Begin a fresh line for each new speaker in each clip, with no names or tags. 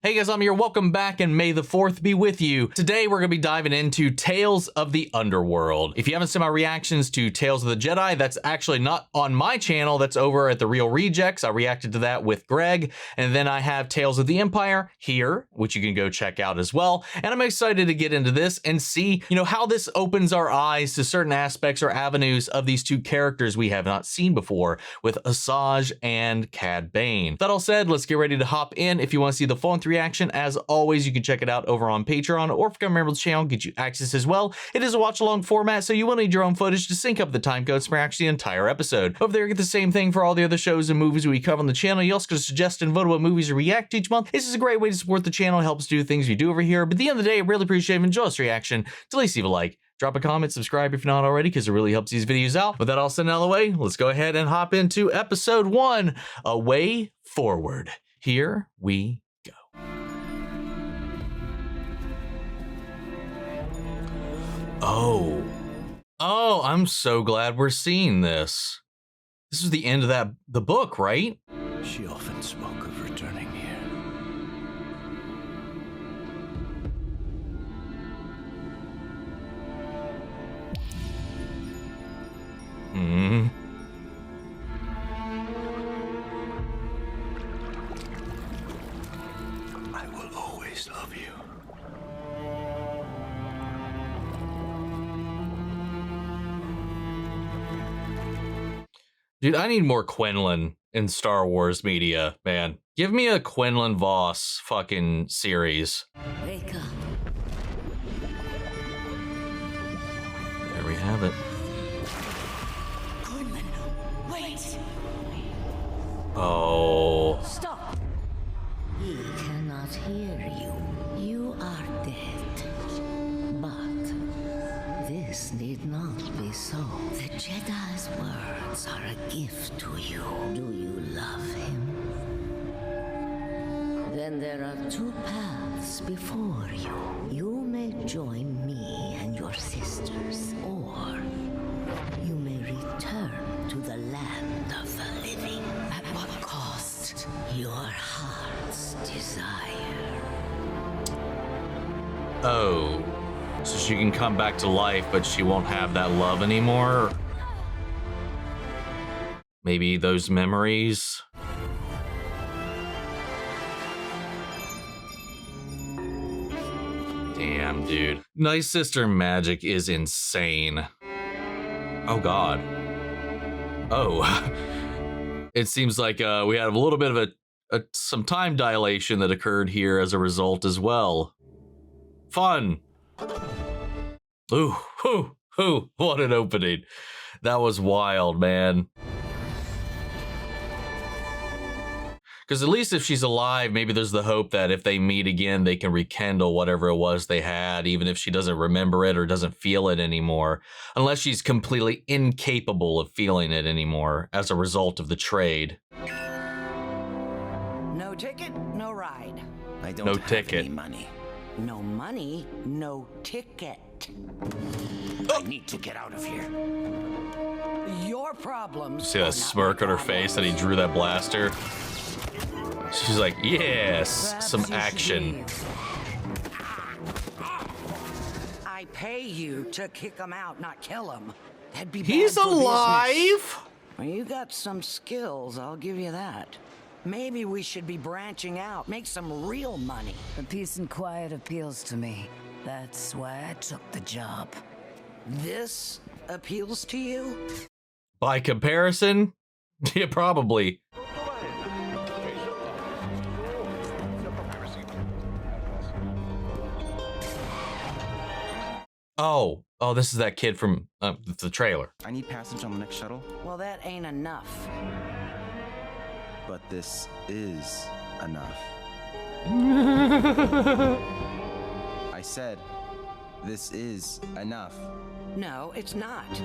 Hey guys, I'm here. Welcome back and may the 4th be with you. Today we're going to be diving into Tales of the Underworld. If you haven't seen my reactions to Tales of the Jedi, that's actually not on my channel. That's over at The Real Rejects. I reacted to that with Greg. And then I have Tales of the Empire here, which you can go check out as well. And I'm excited to get into this and see, how this opens our eyes to certain aspects or avenues of these two characters we have not seen before with Asajj and Cad Bane. That all said, let's get ready to hop in. If you want to see the full reaction, as always, you can check it out over on Patreon, or if you become a member of the channel, get you access as well. It is a watch along format, so you will need your own footage to sync up the time codes for actually the entire episode. Over there, you get the same thing for all the other shows and movies we cover on the channel. You also can suggest and vote what movies to react to each month. This is a great way to support the channel, helps do things we do over here. But at the end of the day, I really appreciate it. Enjoy this reaction. To at least leave a like, drop a comment, subscribe if you're not already, because it really helps these videos out. With that all said and out of the way, let's go ahead and hop into episode 1, A Way Forward. Here we go. Oh, I'm so glad we're seeing this. This is the end of the book, right?
She often spoke of returning here. I will always love you.
Dude, I need more Quinlan in Star Wars media, man. Give me a Quinlan Voss fucking series.
Wake up.
There we have it.
Quinlan, wait.
Oh.
Stop. He cannot hear you. You are dead. But this need not be so. The Jedi's words are a gift to you. Do you love him? Then there are two paths before you. You may join me and your sisters, or you may return to the land of the living. At what cost? Your heart's desire.
Oh. So she can come back to life, but she won't have that love anymore? Maybe those memories? Damn, dude. Nice Sister magic is insane. Oh, God. Oh. It seems like we had a little bit of some time dilation that occurred here as a result as well. Fun. Ooh, what an opening. That was wild, man. Because at least if she's alive, maybe there's the hope that if they meet again, they can rekindle whatever it was they had, even if she doesn't remember it or doesn't feel it anymore. Unless she's completely incapable of feeling it anymore as a result of the trade.
No ticket, no ride.
I don't
No
have
ticket.
any money.
No money, no ticket.
I need to get out of here.
Your problems.
See that smirk on her face that he drew that blaster? She's like, yes,
Perhaps
some
you should
action.
leave. I pay you to kick him out, not kill him. That'd be bad
He's
for business.
alive?
Well, you got some skills, I'll give you that. Maybe we should be branching out, make some real money.
The peace and quiet appeals to me. That's why I took the job.
This appeals to you?
By comparison? Yeah, probably. Oh, this is that kid from the trailer.
I need passage on the next shuttle,
Well, that ain't enough.
but this is enough. I said, this is enough.
No, it's not. If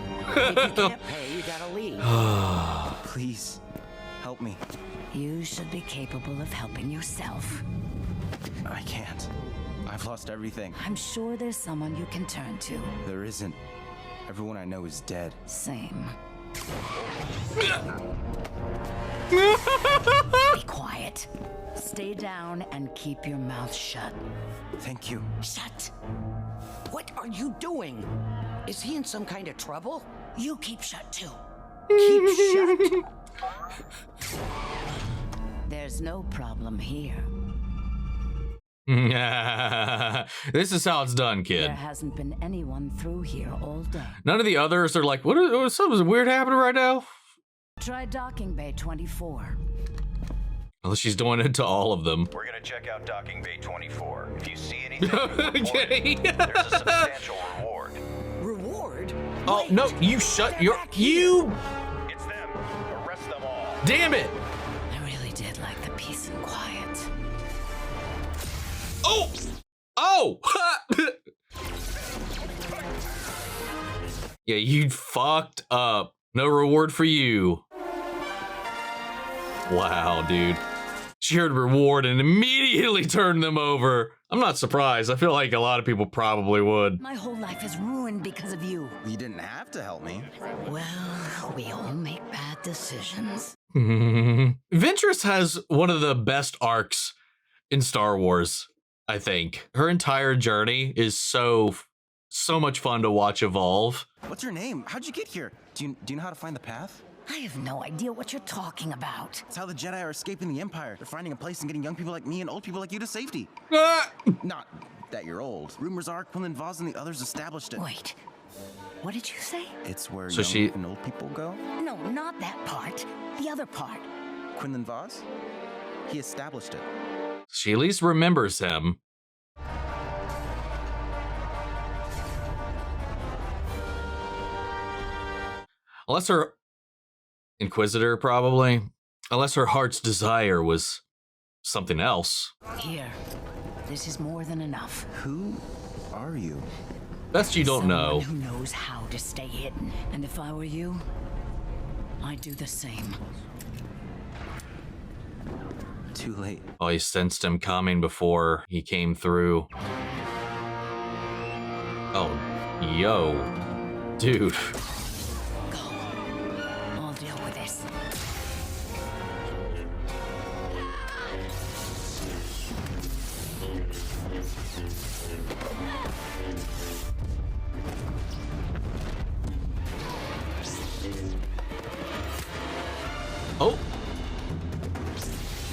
you can't pay, you gotta leave.
Please, help me.
You should be capable of helping yourself.
I can't. I've lost everything.
I'm sure there's someone you can turn to.
There isn't. Everyone I know is dead.
Same.
Be
quiet. Stay down and keep your mouth shut.
Thank you.
Shut.
What are you doing? Is he in some kind of trouble?
You keep shut too.
Keep shut.
There's no problem here.
This is how it's done, kid.
There hasn't been anyone through here all day.
None of the others are like, what something weird happening right now?
Try docking bay 24.
Well, she's doing it to all of them.
We're gonna check out docking bay 24. If you see anything, report
Okay.
it. There's a substantial reward.
Reward?
Oh,
Wait,
no, you shut
they're
your...
back here.
You...
It's them. Arrest them all.
Damn it!
I really did like the peace and quiet.
Oh! Oh! Yeah, you fucked up. No reward for you. Wow, dude. She heard reward and immediately turned them over. I'm not surprised. I feel like a lot of people probably would.
My whole life is ruined because of you.
You didn't have to help me.
Well, we all make bad decisions.
Ventress has one of the best arcs in Star Wars, I think. Her entire journey is so much fun to watch evolve.
What's your name? How'd you get here? Do you know how to find the path?
I have no idea what you're talking about.
It's how the Jedi are escaping the Empire. They're finding a place and getting young people like me and old people like you to safety.
Ah!
Not that you're old. Rumors are Quinlan Vos and the others established it.
Wait, what did you say?
It's where
So
young and old people go?
No, not that part. The other part.
Quinlan Vos? He established it.
She at least remembers him. Unless her Inquisitor, probably. Unless her heart's desire was something else.
Here. This is more than enough.
Who are you?
Best you don't
Someone
know.
who knows how to stay hidden. And if I were you, I'd do the same.
Too late.
Oh, he sensed him coming before he came through. Oh, yo. Dude.
Go. I'll deal with this.
Oh.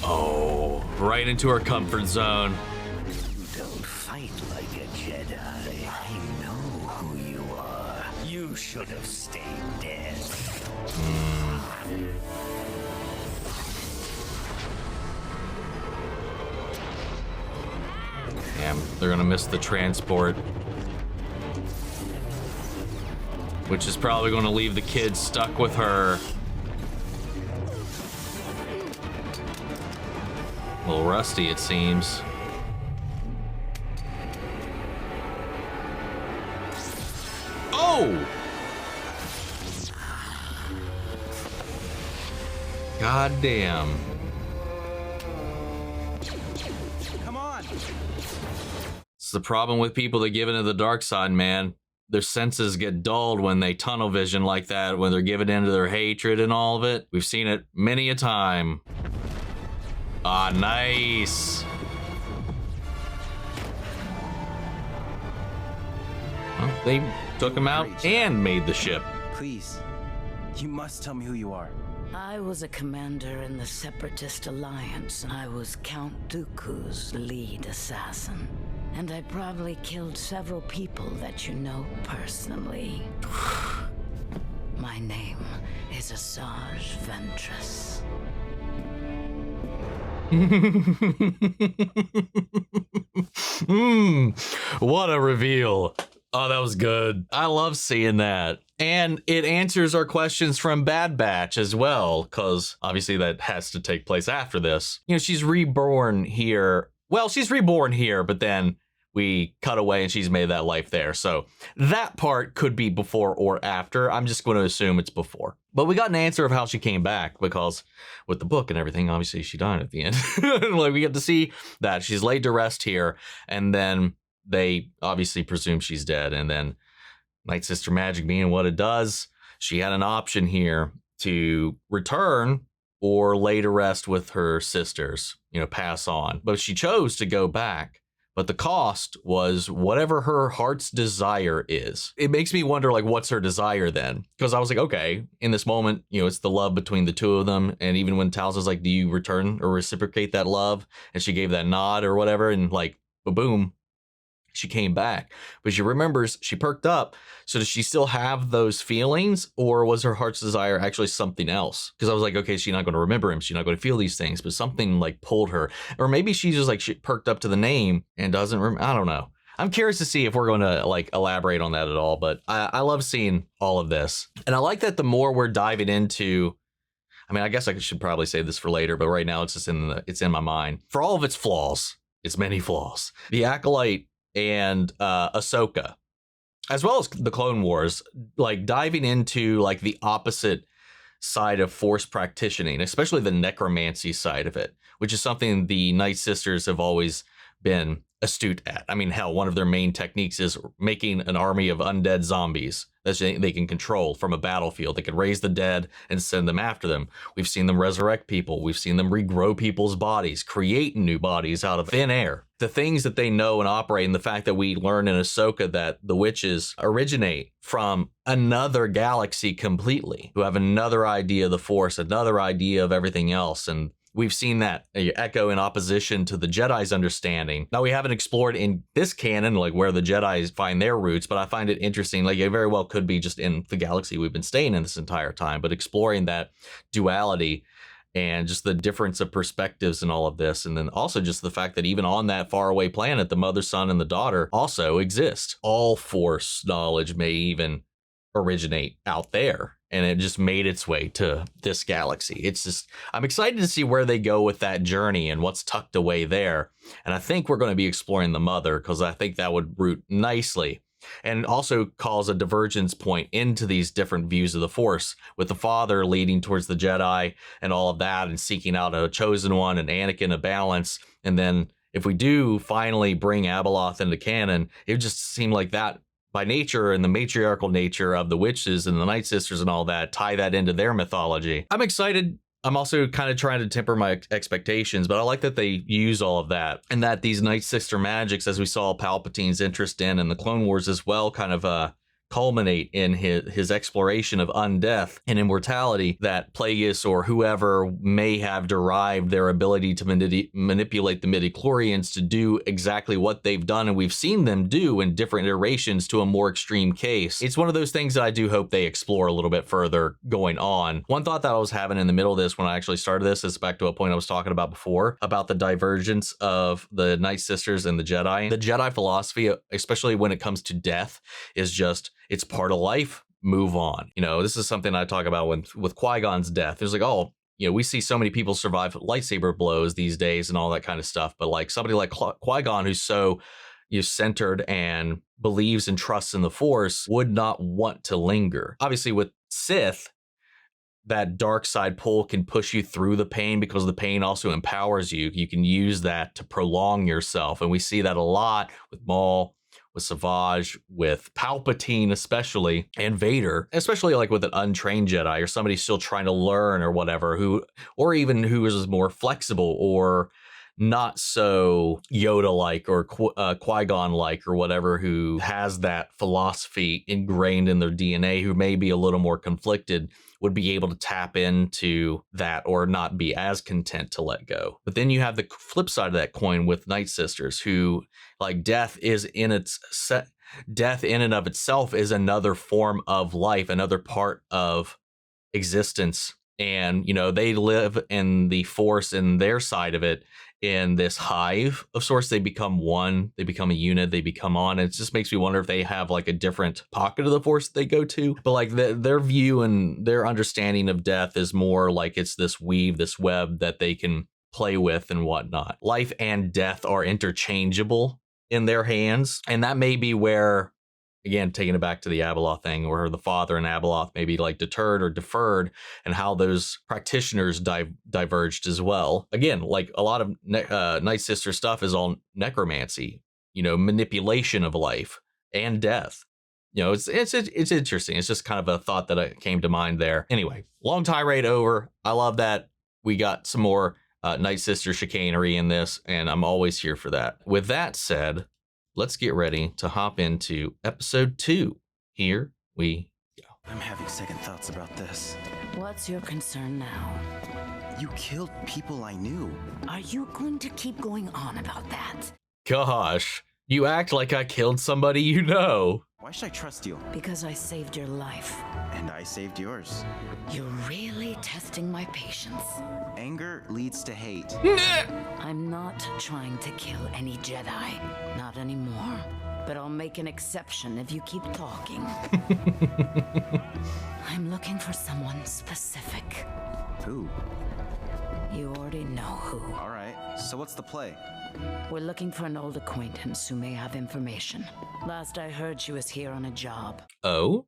Oh, right into her comfort zone.
Don't fight like a Jedi. I know who you are. You should have stayed dead.
Damn, they're gonna miss the transport. Which is probably gonna leave the kids stuck with her. A little rusty, it seems. Oh! God damn.
Come on!
It's the problem with people that give into the dark side, man. Their senses get dulled when they tunnel vision like that, when they're giving into their hatred and all of it. We've seen it many a time. Ah, nice. Well, they took him out
Great.
and made the ship.
Please. You must tell me who you are.
I was a commander in the Separatist Alliance. I was Count Dooku's lead assassin. And I probably killed several people that you know personally. My name is Asajj Ventress.
What a reveal. Oh, that was good. I love seeing that. And it answers our questions from Bad Batch as well, because obviously that has to take place after this. You know, she's reborn here. Well, she's reborn here, but then we cut away and she's made that life there. So that part could be before or after. I'm just going to assume it's before. But we got an answer of how she came back, because with the book and everything, obviously she died at the end. Like, we get to see that she's laid to rest here, and then they obviously presume she's dead. And then Night Sister magic being what it does, she had an option here to return or lay to rest with her sisters, pass on. But she chose to go back. But the cost was whatever her heart's desire is. It makes me wonder, like, what's her desire then? Because I was like, okay, in this moment, it's the love between the two of them. And even when Talza's like, do you return or reciprocate that love? And she gave that nod or whatever. And like, boom, she came back. But she remembers, she perked up. So does she still have those feelings, or was her heart's desire actually something else? Because I was like, okay, she's not going to remember him. She's not going to feel these things, but something like pulled her. Or maybe she's just like, she perked up to the name and doesn't remember. I don't know. I'm curious to see if we're going to like elaborate on that at all, but I love seeing all of this. And I like that the more we're diving into, I mean, I guess I should probably save this for later, but right now it's just it's in my mind. For all of its flaws, its many flaws, the Acolyte and Ahsoka, as well as the Clone Wars, like diving into like the opposite side of Force practicing, especially the necromancy side of it, which is something the Night Sisters have always been astute at. I mean, hell, one of their main techniques is making an army of undead zombies that they can control from a battlefield. They can raise the dead and send them after them. We've seen them resurrect people. We've seen them regrow people's bodies, create new bodies out of thin air. The things that they know and operate, and the fact that we learn in Ahsoka that the witches originate from another galaxy completely, who have another idea of the Force, another idea of everything else. And we've seen that echo in opposition to the Jedi's understanding. Now, we haven't explored in this canon, like where the Jedi find their roots, but I find it interesting. Like, it very well could be just in the galaxy we've been staying in this entire time, but exploring that duality and just the difference of perspectives and all of this. And then also just the fact that even on that faraway planet, the mother, son, and the daughter also exist. All Force knowledge may even originate out there, and it just made its way to this galaxy. It's just, I'm excited to see where they go with that journey and what's tucked away there. And I think we're going to be exploring the mother, because I think that would root nicely and also cause a divergence point into these different views of the Force, with the father leading towards the Jedi and all of that, and seeking out a chosen one, and Anakin a balance. And then if we do finally bring Abeloth into canon, it would just seem like that, by nature and the matriarchal nature of the witches and the Night Sisters and all that, tie that into their mythology. I'm excited. I'm also kind of trying to temper my expectations, but I like that they use all of that, and that these Night Sister magics, as we saw Palpatine's interest in the Clone Wars as well, kind of culminate in his exploration of undeath and immortality, that Plagueis or whoever may have derived their ability to manipulate the midichlorians to do exactly what they've done, and we've seen them do in different iterations to a more extreme case. It's one of those things that I do hope they explore a little bit further going on. One thought that I was having in the middle of this when I actually started this is back to a point I was talking about before, about the divergence of the Night Sisters and the Jedi. The Jedi philosophy, especially when it comes to death, is just, it's part of life, move on. This is something I talk about with Qui-Gon's death. There's like, we see so many people survive lightsaber blows these days and all that kind of stuff. But like somebody like Qui-Gon, who's so centered and believes and trusts in the Force, would not want to linger. Obviously, with Sith, that dark side pull can push you through the pain, because the pain also empowers you. You can use that to prolong yourself. And we see that a lot with Maul, with Savage, with Palpatine especially, and Vader, especially like with an untrained Jedi or somebody still trying to learn or whatever, or even who is more flexible or not so Yoda-like or Qui-Gon-like or whatever, who has that philosophy ingrained in their DNA, who may be a little more conflicted, would be able to tap into that or not be as content to let go. But then you have the flip side of that coin with Night Sisters, who, like, death in and of itself is another form of life, another part of existence. And, they live in the Force and their side of it in this hive of sorts. They become one, they become a unit, they become on. It just makes me wonder if they have like a different pocket of the Force that they go to. But like their view and their understanding of death is more like it's this weave, this web that they can play with and whatnot. Life and death are interchangeable in their hands. And that may be where, again, taking it back to the Abeloth thing, where the father and Abeloth may be like deterred or deferred, and how those practitioners diverged as well. Again, like a lot of Night Sister stuff is all necromancy, manipulation of life and death. It's interesting. It's just kind of a thought that came to mind there. Anyway, long tirade over. I love that we got some more Night Sister chicanery in this, and I'm always here for that. With that said, let's get ready to hop into episode 2. Here we go.
I'm having second thoughts about this.
What's your concern now?
You killed people I knew.
Are you going to keep going on about that?
Gosh, you act like I killed somebody you know.
Why should I trust you?
Because I saved your life.
And I saved yours.
You're really testing my patience.
Anger leads to hate.
I'm not trying to kill any Jedi. Not anymore. But I'll make an exception if you keep talking. I'm looking for someone specific.
Who?
You already know who.
All right, so what's the play?
We're looking for an old acquaintance who may have information. Last I heard, she was here on a job.
Oh?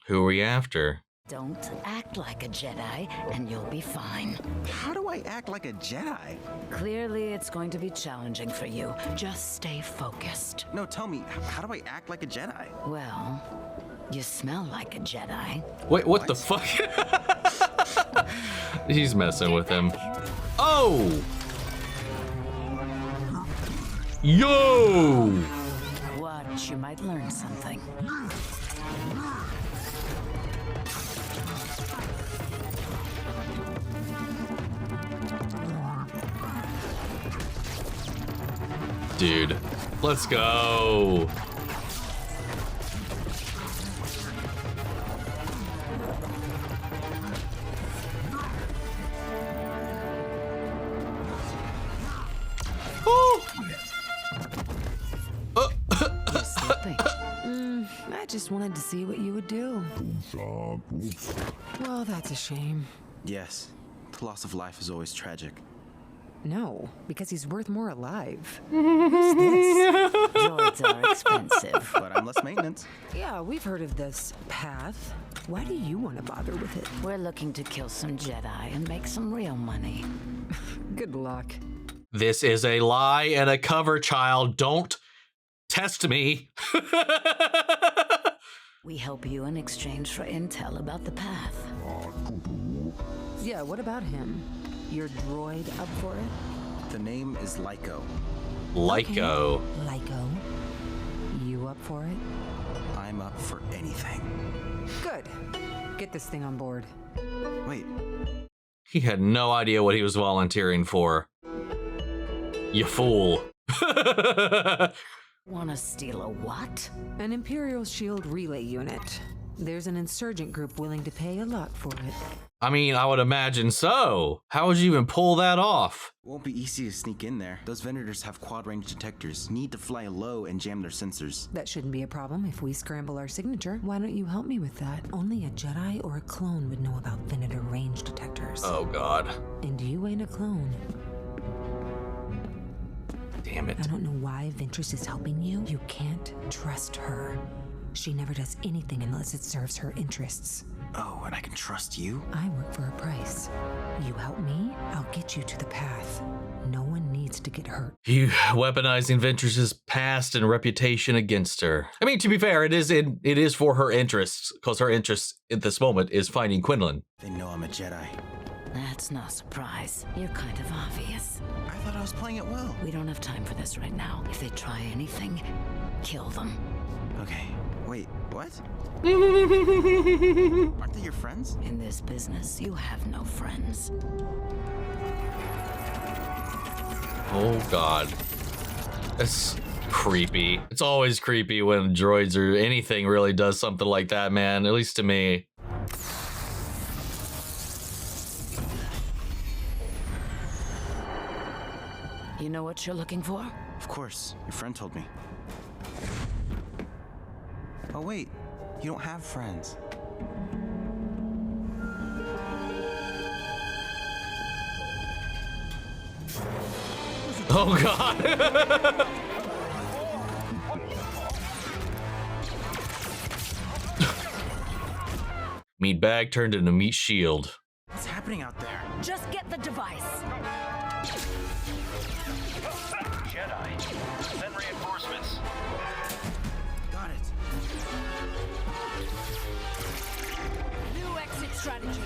Who are we after?
Don't act like a Jedi, and you'll be fine.
How do I act like a Jedi?
Clearly, it's going to be challenging for you. Just stay focused.
No, tell me, how do I act like a Jedi?
Well, you smell like a Jedi.
Wait, what the fuck? He's messing with him. Oh! Yo!
Watch, you might learn something.
Dude, let's go.
I just wanted to see what you would do. Well, that's a shame.
Yes, the loss of life is always tragic.
No, because he's worth more alive.
Droids are expensive.
But I'm less maintenance.
Yeah, we've heard of this path. Why do you want to bother with it?
We're looking to kill some Jedi and make some real money.
Good luck.
This is a lie and a cover, child. Don't test me.
We help you in exchange for intel about the path.
Yeah, what about him? Your droid up for it?
The name is Lyco.
Lyco.
Lyco. You up for it?
I'm up for anything.
Good. Get this thing on board.
Wait,
He had no idea what he was volunteering for. You fool.
Wanna steal a what?
An Imperial Shield relay unit. There's an insurgent group willing to pay a lot for it.
I mean, I would imagine so. How would you even pull that off?
it won't be easy to sneak in there. Those vendors have quad-range detectors. Need to fly low and jam their sensors.
That shouldn't be a problem if we scramble our signature. Why don't you help me with that? Only a Jedi or a clone would know about Venator range detectors.
Oh, God.
And you ain't a clone.
Damn it.
I don't know why Ventress is helping you. You can't trust her. She never does anything unless it serves her interests.
Oh, and I can trust you?
I work for a price. You help me, I'll get you to the path. No one needs to get hurt.
You weaponizing Ventress's past and reputation against her. I mean, to be fair, it is for her interests, because her interest at this moment is finding Quinlan.
They know I'm a Jedi.
That's no surprise. You're kind of obvious.
I thought I was playing it well.
We don't have time for this right now. If they try anything, kill them.
Okay, wait, what? Aren't they your friends?
In this business, you have no friends.
Oh, God. That's creepy. It's always creepy when droids or anything really does something like that, man. At least to me.
You know what you're looking for?
Of course, your friend told me. Oh wait, you don't have friends.
Oh, God. Meat bag turned into meat shield.
What's happening out there?
Just get the device.
Jedi, send reinforcements.
Got it.
New exit strategy.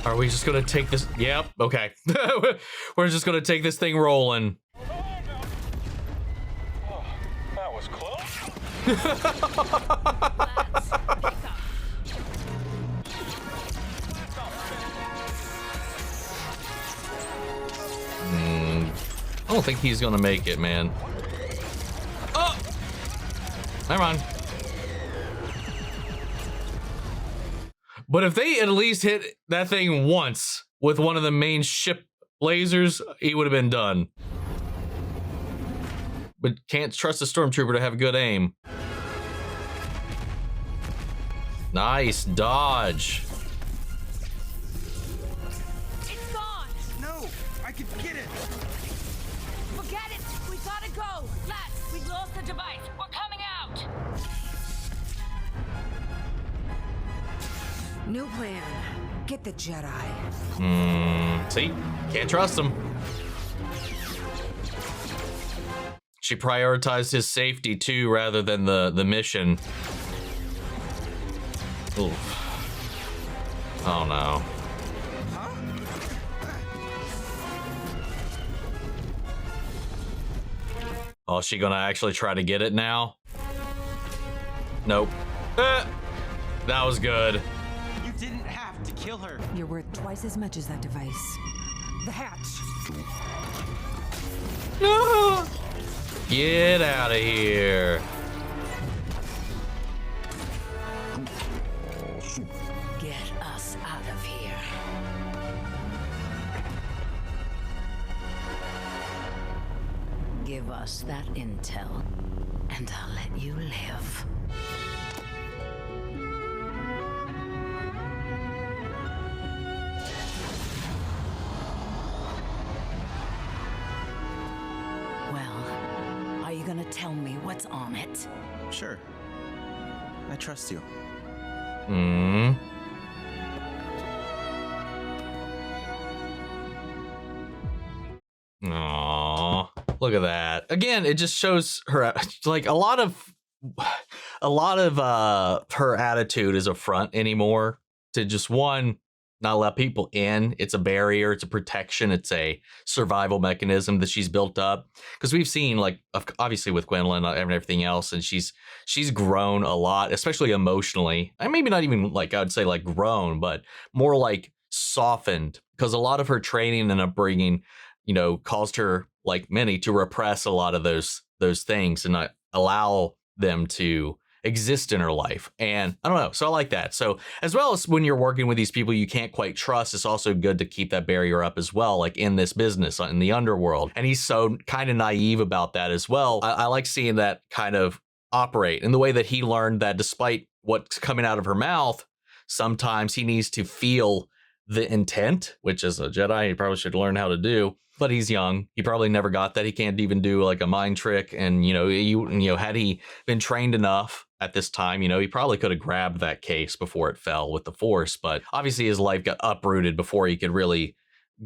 Are we just gonna take this? Yep, okay. We're just gonna take this thing rolling.
Oh, that was close.
I don't think he's gonna make it, man. Oh! Never mind. But if they at least hit that thing once with one of the main ship lasers, he would have been done. But can't trust a stormtrooper to have good aim. Nice dodge.
It's gone.
No, I can get it.
Forget it. We gotta go. Lads, we've lost the device. We're coming out.
New plan. Get the Jedi.
See? Can't trust him. She prioritized his safety too rather than the mission. Ooh. Oh no. Oh, is she gonna actually try to get it now? Nope. That was good.
You didn't have to kill her.
You're worth twice as much as that device. The hatch.
No! Get out of here.
Get us out of here. Give us that intel, and I'll let you live. Well, are you gonna tell me what's on it?
Sure. I trust you.
Hmm. Aww, look at that. Again, it just shows her like a lot of her attitude is a front anymore to just one, not let people in. It's a barrier, it's a protection, it's a survival mechanism that she's built up. Because we've seen, like, obviously with Gwendolyn and everything else, and she's grown a lot, especially emotionally. And maybe not even like I would say like grown, but more like softened, because a lot of her training and upbringing, you know, caused her, like many, to repress a lot of those things and not allow them to exist in her life. And I don't know, so I like that. So as well as when you're working with these people you can't quite trust, it's also good to keep that barrier up as well, like in this business, in the underworld. And he's so kind of naive about that as well. I like seeing that kind of operate in the way that he learned that despite what's coming out of her mouth, sometimes he needs to feel the intent, which as a Jedi he probably should learn how to do. But he's young. He probably never got that. He can't even do like a mind trick. And, you know, had he been trained enough at this time, you know, he probably could have grabbed that case before it fell with the Force. But obviously his life got uprooted before he could really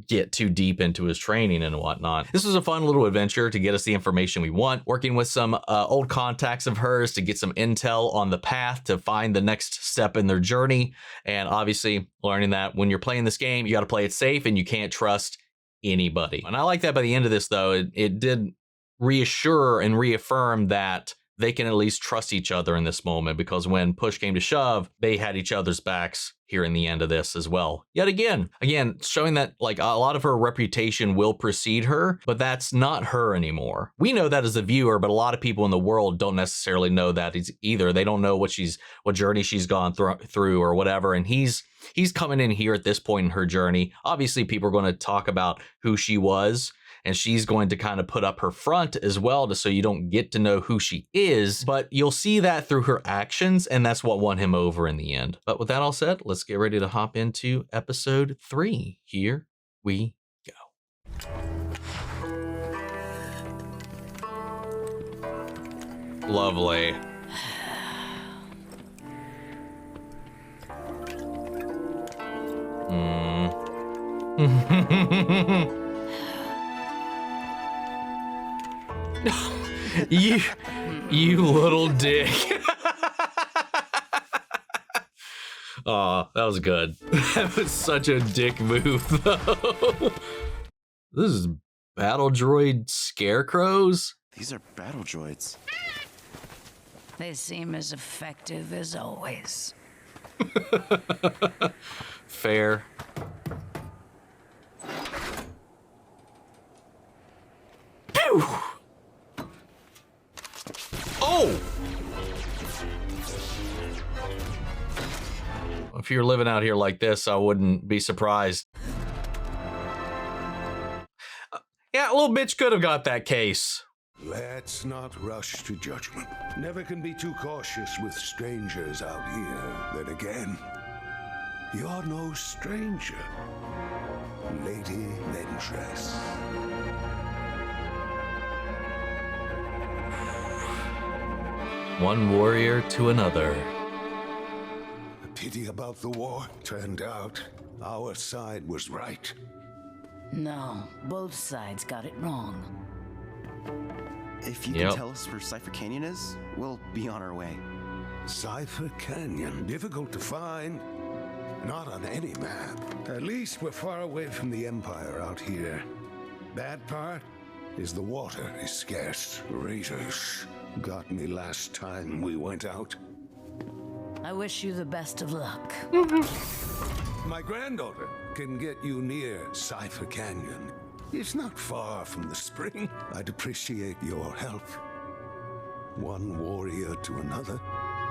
get too deep into his training and whatnot. This was a fun little adventure to get us the information we want, working with some old contacts of hers to get some intel on the path to find the next step in their journey. And obviously learning that when you're playing this game, you got to play it safe and you can't trust anybody. And I like that by the end of this, though, it did reassure and reaffirm that they can at least trust each other in this moment, because when push came to shove, they had each other's backs here in the end of this as well. Yet again, showing that like a lot of her reputation will precede her, but that's not her anymore. We know that as a viewer, but a lot of people in the world don't necessarily know that either. They don't know what journey she's gone through or whatever. And he's coming in here at this point in her journey. Obviously, people are going to talk about who she was, and she's going to kind of put up her front as well, so you don't get to know who she is, but you'll see that through her actions, and that's what won him over in the end. But with that all said, let's get ready to hop into episode 3. Here we go. Lovely. You little dick. Aw, that was good. That was such a dick move, though. This is battle droid scarecrows?
These are battle droids.
They seem as effective as always.
Fair. Pew! Oh! If you're living out here like this, I wouldn't be surprised. Yeah, a little bitch could have got that case.
Let's not rush to judgment. Never can be too cautious with strangers out here. Then again, you're no stranger, Lady Ventress.
One warrior to another.
A pity about the war. Turned out our side was right.
No, both sides got it wrong.
If you can tell us where Cypher Canyon is, we'll be on our way.
Cypher Canyon, difficult to find. Not on any map. At least we're far away from the Empire out here. Bad part is the water is scarce. Raiders got me last time we went out.
I wish you the best of luck.
My granddaughter can get you near Cypher Canyon. It's not far from the spring. I'd appreciate your help. One warrior to another.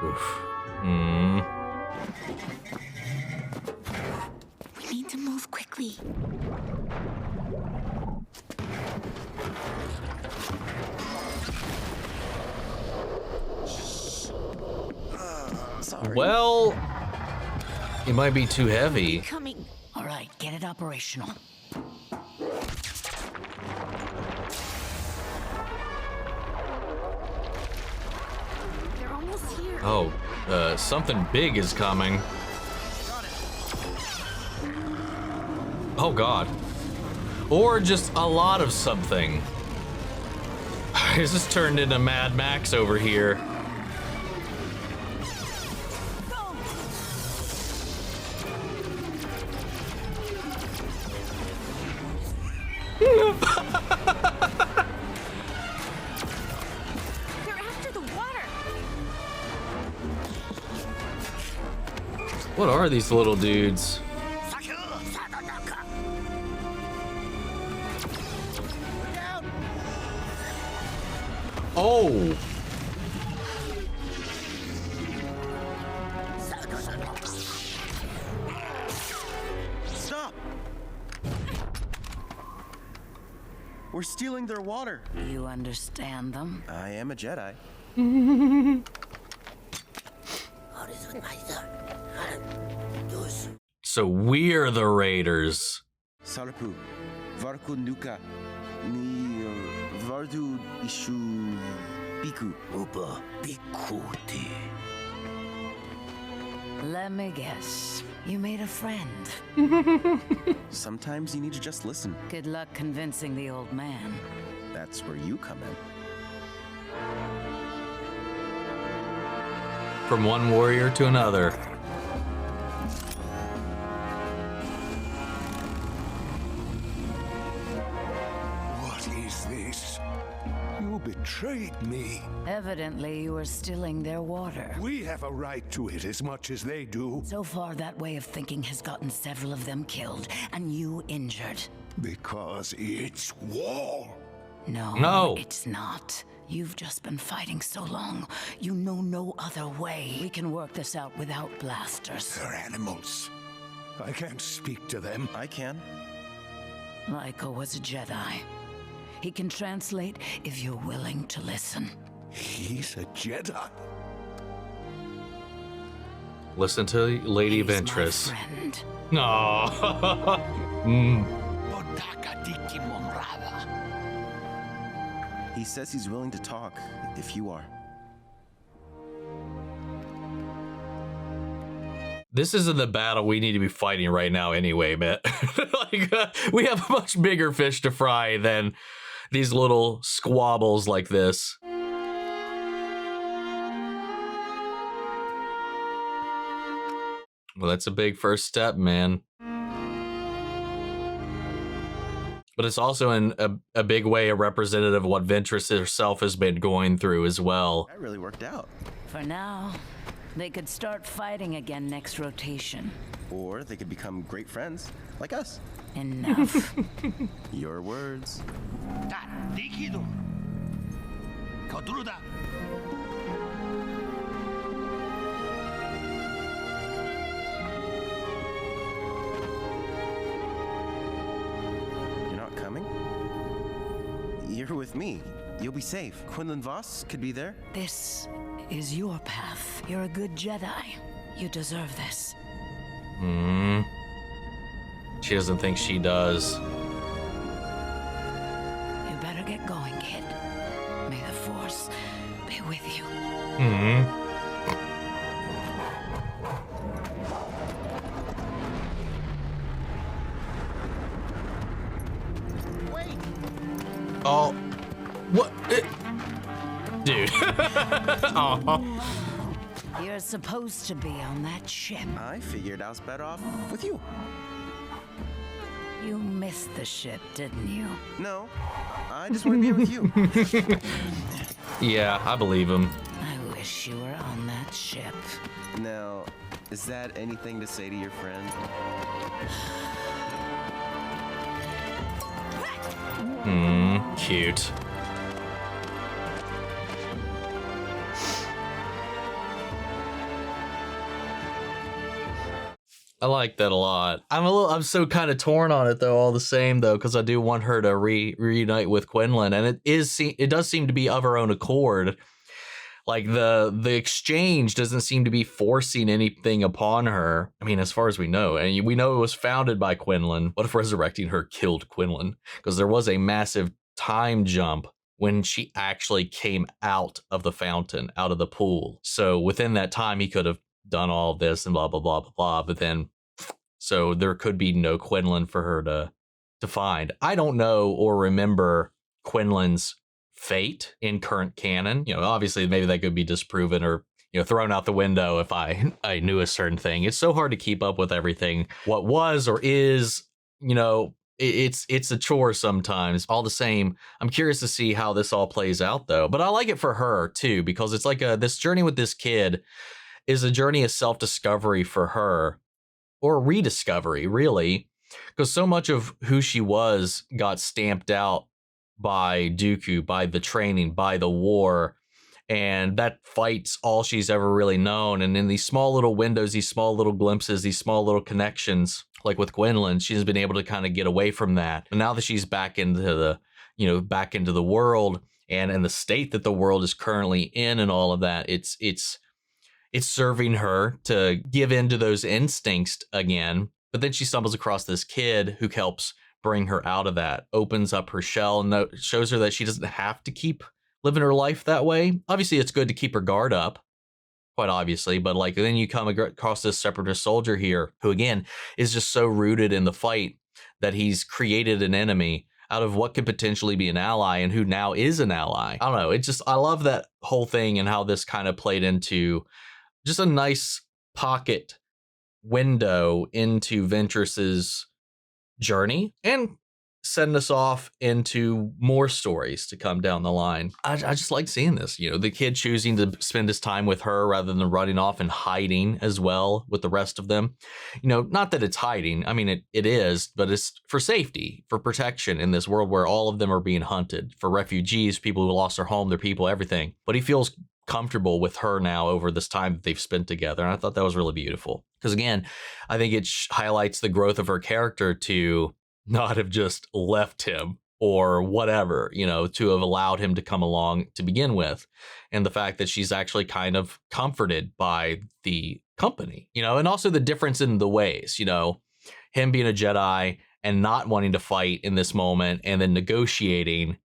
Oof.
We need to move quickly.
Sorry.
Well, it might be too heavy.
Coming.
All right, get it operational.
They're almost here.
Oh, something big is coming. Oh God. Or just a lot of something. This has turned into Mad Max over here.
They're after the water.
What are these little dudes? Oh!
Stop! We're stealing their water.
You understand them?
I am a Jedi.
So we're the raiders.
Sarpu, Varku Nuka, Ni Vardu Ishu Biku.
Upa Bikuti.
Let me guess. You made a friend.
Sometimes you need to just listen.
Good luck convincing the old man.
That's where you come in.
From one warrior to another.
What is this? You betrayed me.
Evidently, you are stealing their water.
We have a right to it as much as they do.
So far, that way of thinking has gotten several of them killed, and you injured.
Because it's war.
No, it's not. You've just been fighting so long. You know no other way. We can work this out without blasters.
They're animals. I can't speak to them.
I can.
Lyko was a Jedi. He can translate if you're willing to listen.
He's a Jedi.
Listen to Lady
He's
Ventress.
my friend.
No.
He says he's willing to talk, if you are.
This isn't the battle we need to be fighting right now anyway, man. We have a much bigger fish to fry than these little squabbles like this. Well, that's a big first step, man. But it's also in a big way a representative of what Ventress herself has been going through as well.
That really worked out.
For now, they could start fighting again next rotation.
Or they could become great friends, like us.
Enough.
Your words. You're not coming? You're with me. You'll be safe. Quinlan Voss could be there.
This is your path. You're a good Jedi. You deserve this.
She doesn't think she does.
You better get going, kid. May the Force be with you.
Wait!
Oh, what? Dude. Aw.
You're supposed to be on that ship.
I figured I was better off with you.
You missed the ship, didn't you?
No, I just want to be with you.
Yeah, I believe him.
I wish you were on that ship.
Now, is that anything to say to your friend?
Cute. I like that a lot. I'm so kind of torn on it though, all the same though, because I do want her to reunite with Quinlan, and it does seem to be of her own accord. Like the exchange doesn't seem to be forcing anything upon her. I mean, as far as we know, and we know it was founded by Quinlan. What if resurrecting her killed Quinlan? Because there was a massive time jump when she actually came out of the fountain, out of the pool. So within that time, he could have done all of this and blah, blah, blah, blah, blah. But then, so there could be no Quinlan for her to find. I don't know or remember Quinlan's fate in current canon. You know, obviously maybe that could be disproven or, you know, thrown out the window if I knew a certain thing. It's so hard to keep up with everything. What was or is, you know, it's a chore sometimes. All the same, I'm curious to see how this all plays out though. But I like it for her too, because it's like this journey with this kid is a journey of self-discovery for her, or rediscovery, really, because so much of who she was got stamped out by Dooku, by the training, by the war, and that fight's all she's ever really known. And in these small little windows, these small little glimpses, these small little connections, like with Quinlan, she's been able to kind of get away from that. And now that she's back into the world and in the state that the world is currently in and all of that, it's serving her to give in to those instincts again. But then she stumbles across this kid who helps bring her out of that, opens up her shell, and shows her that she doesn't have to keep living her life that way. Obviously, it's good to keep her guard up, quite obviously. But like then you come across this separatist soldier here who, again, is just so rooted in the fight that he's created an enemy out of what could potentially be an ally and who now is an ally. I don't know. I love that whole thing and how this kind of played into just a nice pocket window into Ventress's journey and setting us off into more stories to come down the line. I just like seeing this, you know, the kid choosing to spend his time with her rather than running off and hiding as well with the rest of them. You know, not that it's hiding. I mean, it is, but it's for safety, for protection in this world where all of them are being hunted, for refugees, people who lost their home, their people, everything. But he feels comfortable with her now over this time that they've spent together. And I thought that was really beautiful. Because again, I think it highlights the growth of her character to not have just left him or whatever, you know, to have allowed him to come along to begin with. And the fact that she's actually kind of comforted by the company, you know, and also the difference in the ways, you know, him being a Jedi and not wanting to fight in this moment and then negotiating,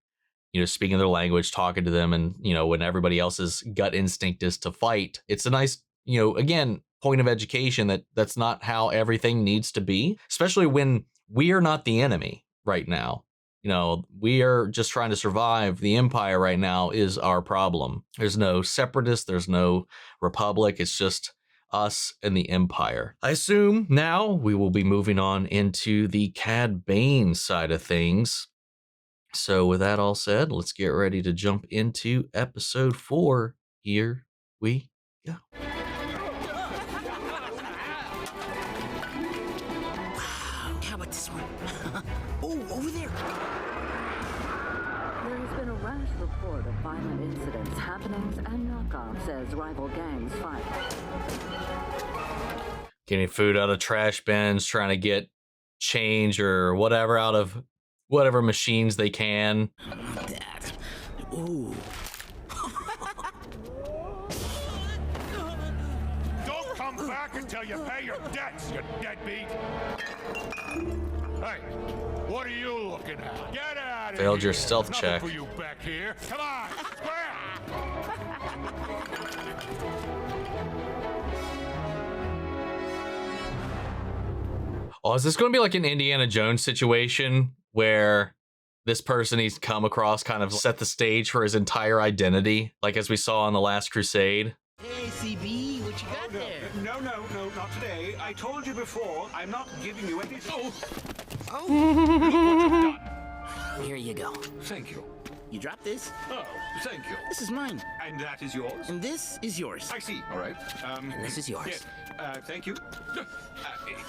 you know, speaking their language, talking to them. And, you know, when everybody else's gut instinct is to fight, it's a nice, you know, again, point of education that's not how everything needs to be, especially when we are not the enemy right now. You know, we are just trying to survive. The Empire right now is our problem. There's no separatists. There's no republic. It's just us and the Empire. I assume now we will be moving on into the Cad Bane side of things. So with that all said, let's get ready to jump into episode 4. Here we go.
How about this one? Oh, over there.
There has been a rash report of violent incidents, happenings, and knockoffs as rival gangs fight.
Getting food out of trash bins, trying to get change or whatever out of whatever machines they can.
That. Ooh.
Don't come back until you pay your debts, you deadbeat. Hey, what are you looking at? Get out of here.
Failed your stealth
Nothing
check.
for you back here. Come on, square.
Oh, is this going to be like an Indiana Jones situation where this person he's come across kind of set the stage for his entire identity, like as we saw on The Last Crusade?
Hey, CB, what you got there?
No, not today. I told you before, I'm not giving you any...
Oh!
Look what you've done.
Here you go.
Thank you.
You drop this?
Oh, thank you.
This is mine.
And that is yours?
And this is yours.
I see. All right.
And this is yours.
Yes. Thank you.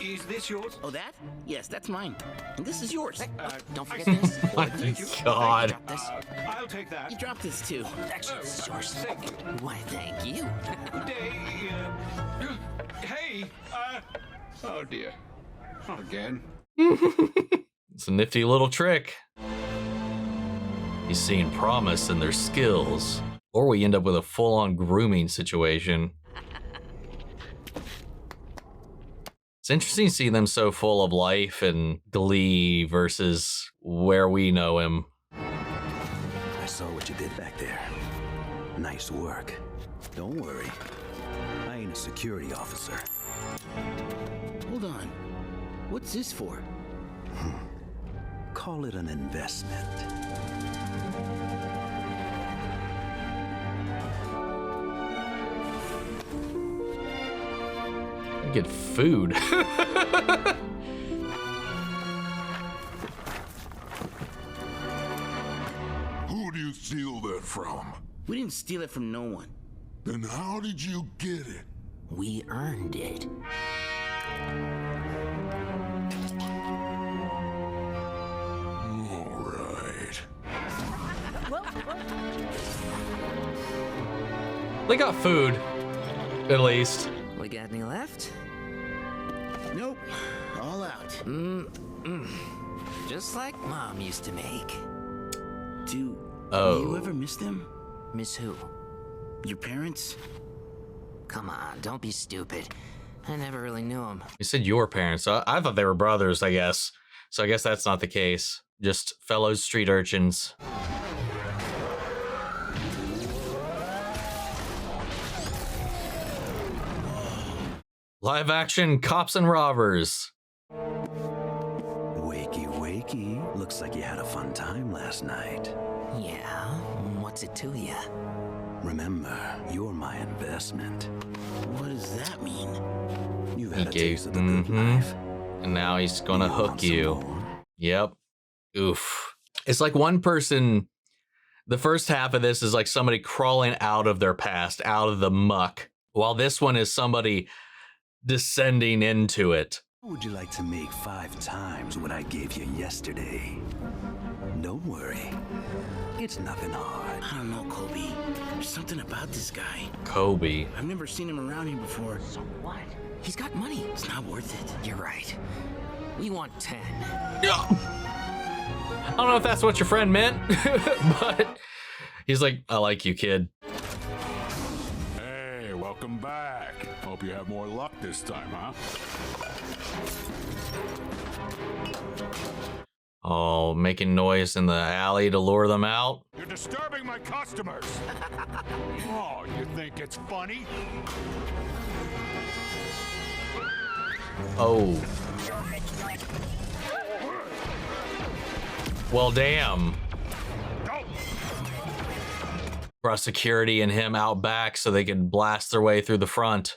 Is this yours?
Oh, that? Yes, that's mine. And this is yours. Don't forget
I
this.
My
Thank you.
God.
You drop this.
I'll take that.
You drop this too. Actually, this is yours.
Thank you.
Why, thank you.
Good day. Hey. Oh dear. Not again.
It's a nifty little trick. He's seeing promise in their skills. Or we end up with a full-on grooming situation. It's interesting to see them so full of life and glee versus where we know him.
I saw what you did back there. Nice work. Don't worry. I ain't a security officer.
Hold on. What's this for?
Call it an investment.
Get food.
Who do you steal that from?
We didn't steal it from no one.
Then how did you get it?
We earned it.
All right.
They got food, at least.
We got any left? Nope. All out. Just like Mom used to make. Do you ever miss them? Miss who? Your parents? Come on, don't be stupid. I never really knew them.
You said your parents. I thought they were brothers, I guess. So I guess that's not the case. Just fellow street urchins. Live action cops and robbers.
Wakey, wakey. Looks like you had a fun time last night.
Yeah, what's it to ya?
Remember, you're my investment.
What does that mean?
You've
He
had a
gave,
taste of the good life.
and now he's gonna
You
hook
want some
you.
more?
Yep. Oof. It's like one person, the first half of this is like somebody crawling out of their past, out of the muck, while this one is somebody descending into it.
How would you like to make 5 times what I gave you yesterday? Don't worry. It's nothing hard.
I don't know, Kobe. There's something about this guy.
Kobe.
I've never seen him around here before. So what? He's got money. It's not worth it. You're right. We want 10.
I don't know if that's what your friend meant, but he's like, I like you, kid.
Hey, welcome back. Hope you have more luck this time, huh?
Oh, making noise in the alley to lure them out.
You're disturbing my customers. Oh, you think it's funny?
Oh. Well, damn. brought security and him out back so they could blast their way through the front.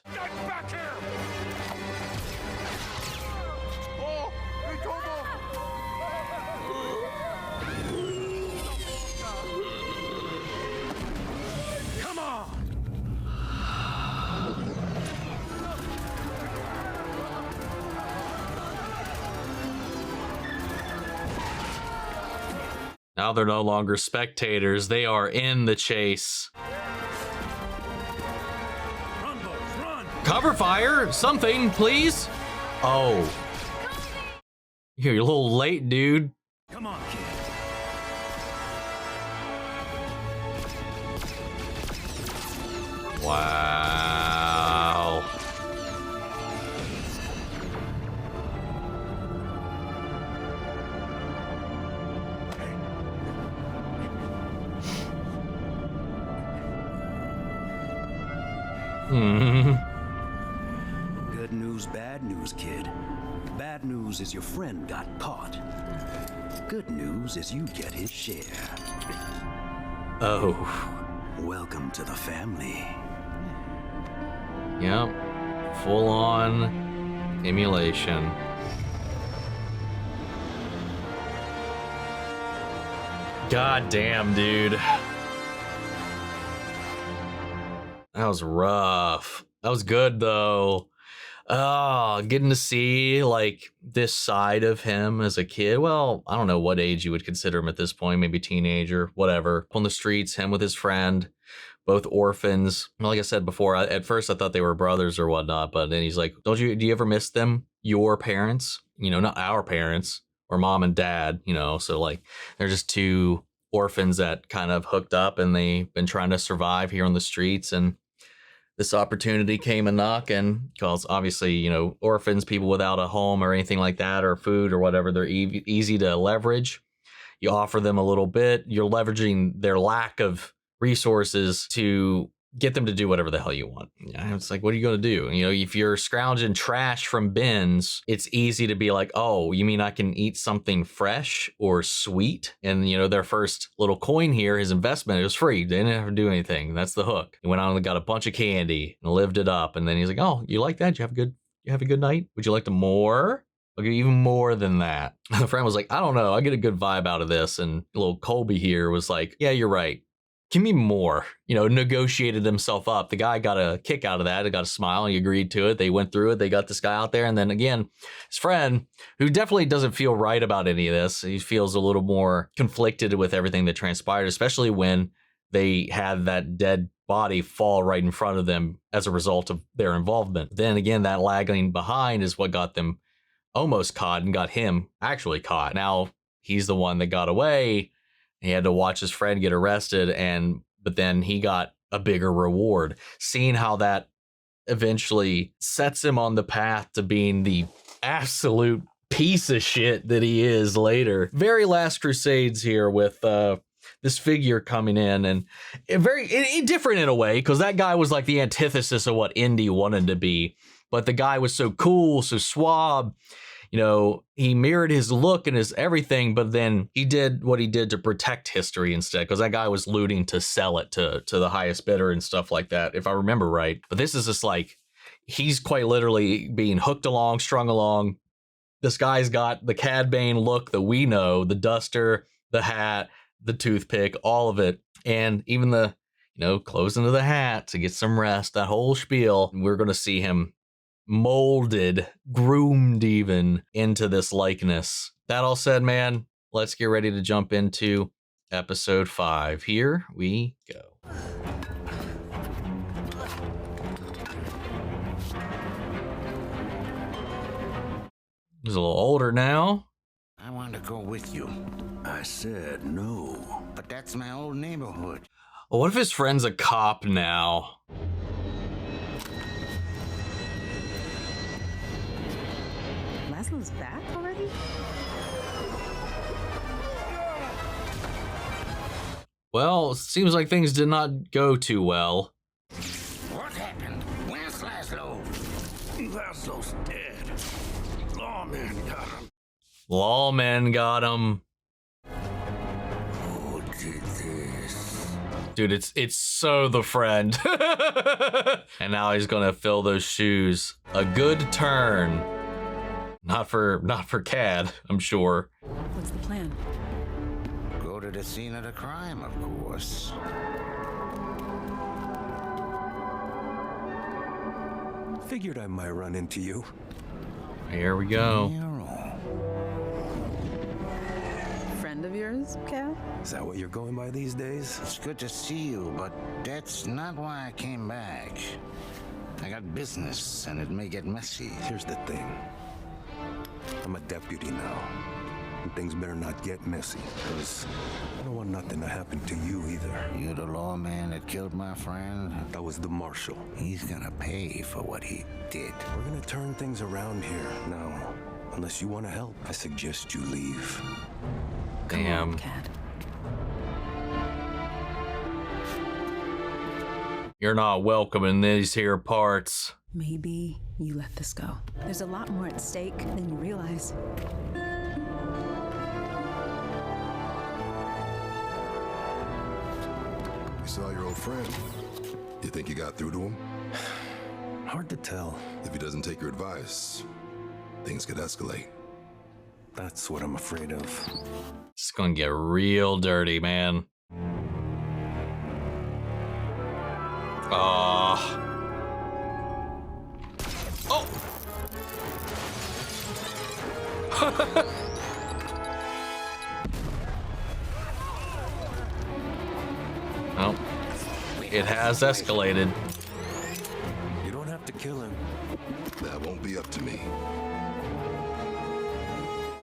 Now they're no longer spectators, they are in the chase.
Run, boys, run!
Cover fire, something, please. Oh. You're a little late, dude.
Come on, kid.
Wow.
Good news, bad news, kid. Bad news is your friend got caught. Good news is you get his share.
Oh.
Welcome to the family.
Yep. Full on emulation. God damn, dude. That was rough. That was good though. Oh, getting to see like this side of him as a kid. Well, I don't know what age you would consider him at this point, maybe teenager, whatever. On the streets, him with his friend, both orphans. Like I said before, at first I thought they were brothers or whatnot, but then he's like, do you ever miss them? Your parents? You know, not our parents or mom and dad, you know, so like they're just two orphans that kind of hooked up and they've been trying to survive here on the streets, and this opportunity came a knocking because obviously, you know, orphans, people without a home or anything like that or food or whatever, they're easy to leverage. You offer them a little bit, you're leveraging their lack of resources to get them to do whatever the hell you want. Yeah, it's like, what are you going to do? You know, if you're scrounging trash from bins, it's easy to be like, oh, you mean I can eat something fresh or sweet? And, you know, their first little coin here, his investment, it was free. They didn't have to do anything. That's the hook. He went on and got a bunch of candy and lived it up. And then he's like, oh, you like that? You have a good night? Would you like to more? I'll give you even more than that. The friend was like, I don't know. I get a good vibe out of this. And little Colby here was like, yeah, you're right. Give me more, you know, negotiated himself up. The guy got a kick out of that. He got a smile. He agreed to it. They went through it. They got this guy out there. And then again, his friend, who definitely doesn't feel right about any of this. He feels a little more conflicted with everything that transpired, especially when they had that dead body fall right in front of them as a result of their involvement. Then again, that lagging behind is what got them almost caught and got him actually caught. Now he's the one that got away. He had to watch his friend get arrested, but then he got a bigger reward. Seeing how that eventually sets him on the path to being the absolute piece of shit that he is later. Very Last Crusades here with this figure coming in, and very different in a way, because that guy was like the antithesis of what Indy wanted to be. But the guy was so cool, so suave. You know, he mirrored his look and his everything, but then he did what he did to protect history instead, because that guy was looting to sell it to the highest bidder and stuff like that, if I remember right. But this is just like, he's quite literally being hooked along, strung along. This guy's got the Cad Bane look that we know, the duster, the hat, the toothpick, all of it. And even the, you know, clothes into the hat to get some rest, that whole spiel. We're going to see him molded, groomed even into this likeness. That all said, man, let's get ready to jump into episode 5. Here we go. He's a little older now.
I want to go with you.
I said no.
But that's my old neighborhood.
Well, what if his friend's a cop now?
Laszlo's back already?
Well, seems like things did not go too well.
What happened? Where's Laszlo?
Laszlo's dead. Lawmen got him.
Lawmen got him.
Oh,
did this.
Dude, it's so the friend. And now he's gonna fill those shoes. A good turn. Not for Cad, I'm sure.
What's the plan?
Go to the scene of the crime, of course.
Figured I might run into you.
Here we go.
Friend of yours, Cat?
Is that what you're going by these days?
It's good to see you, but that's not why I came back. I got business, and it may get messy.
Here's the thing. I'm a deputy now. And things better not get messy, because I don't want nothing to happen to you either.
You the lawman that killed my friend?
That was the marshal.
He's gonna pay for what he did.
We're gonna turn things around here. Now, unless you want to help, I suggest you leave.
Damn.
Cat.
You're not welcome in these here parts.
Maybe you let this go. There's a lot more at stake than you realize.
You saw your old friend. You think you got through to him?
Hard to tell.
If he doesn't take your advice, things could escalate.
That's what I'm afraid of.
It's gonna get real dirty, man. Oh. Well, it has escalated.
You don't have to kill him.
That won't be up to me.